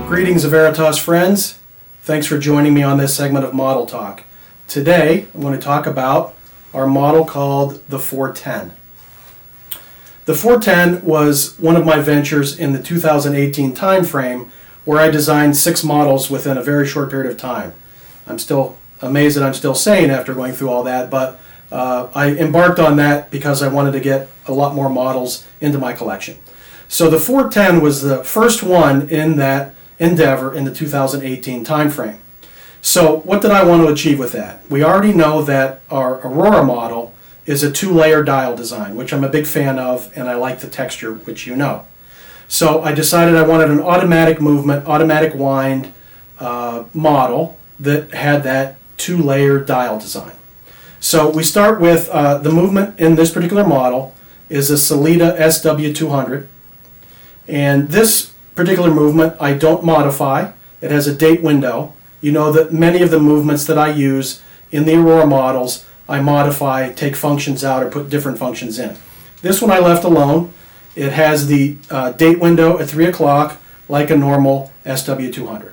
Greetings, AVeritas friends. Thanks for joining me on this segment of Model Talk. Today, I'm going to talk about our model called the 410. The 410 was one of my ventures in the 2018 time frame where I designed 6 models within a very short period of time. I'm still amazed that I'm still sane after going through all that, but I embarked on that because I wanted to get a lot more models into my collection. So the 410 was the first one in that endeavor in the 2018 time frame. So what did I want to achieve with that? We already know that our Aurora model is a 2-layer dial design, which I'm a big fan of, and I like the texture, which you know. So I decided I wanted an automatic movement, automatic wind model that had that 2-layer dial design. So we start with the movement in this particular model is a Sellita SW200, and this particular movement I don't modify. It has a date window. You know that many of the movements that I use in the Aurora models I modify, take functions out, or put different functions in. This one I left alone. It has the date window at 3 o'clock like a normal SW200.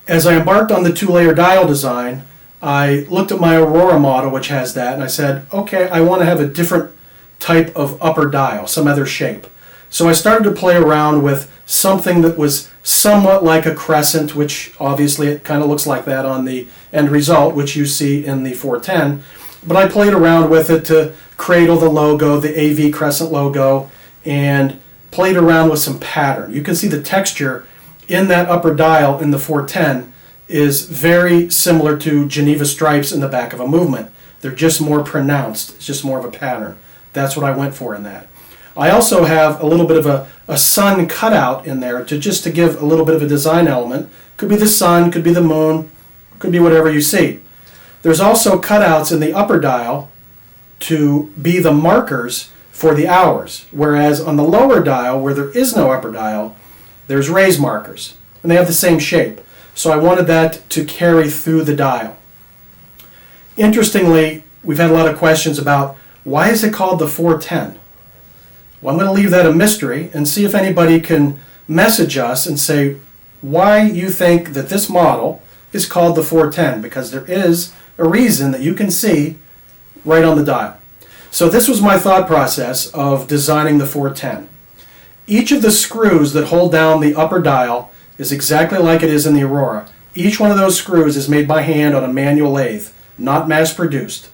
As I embarked on the 2-layer dial design, I looked at my Aurora model, which has that, and I said, okay, I want to have a different type of upper dial, some other shape. So I started to play around with something that was somewhat like a crescent, which obviously it kind of looks like that on the end result, which you see in the 410. But I played around with it to cradle the logo, the AV crescent logo, and played around with some pattern. You can see the texture in that upper dial in the 410 is very similar to Geneva stripes in the back of a movement. They're just more pronounced. It's just more of a pattern. That's what I went for in that. I also have a little bit of a sun cutout in there to give a little bit of a design element. Could be the sun, could be the moon, could be whatever you see. There's also cutouts in the upper dial to be the markers for the hours, whereas on the lower dial, where there is no upper dial, there's raise markers, and they have the same shape. So I wanted that to carry through the dial. Interestingly, we've had a lot of questions about why is it called the 410? Well, I'm going to leave that a mystery and see if anybody can message us and say why you think that this model is called the 410, because there is a reason that you can see right on the dial. So this was my thought process of designing the 410. Each of the screws that hold down the upper dial is exactly like it is in the Aurora. Each one of those screws is made by hand on a manual lathe, not mass-produced.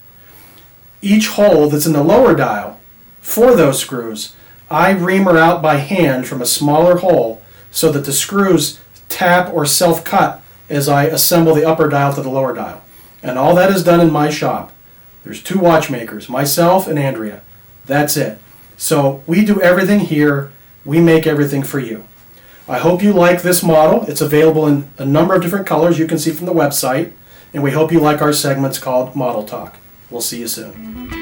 Each hole that's in the lower dial for those screws, I reamer out by hand from a smaller hole so that the screws tap or self-cut as I assemble the upper dial to the lower dial. And all that is done in my shop. There's 2 watchmakers, myself and Andrea. That's it. So we do everything here. We make everything for you. I hope you like this model. It's available in a number of different colors you can see from the website. And we hope you like our segments called Model Talk. We'll see you soon.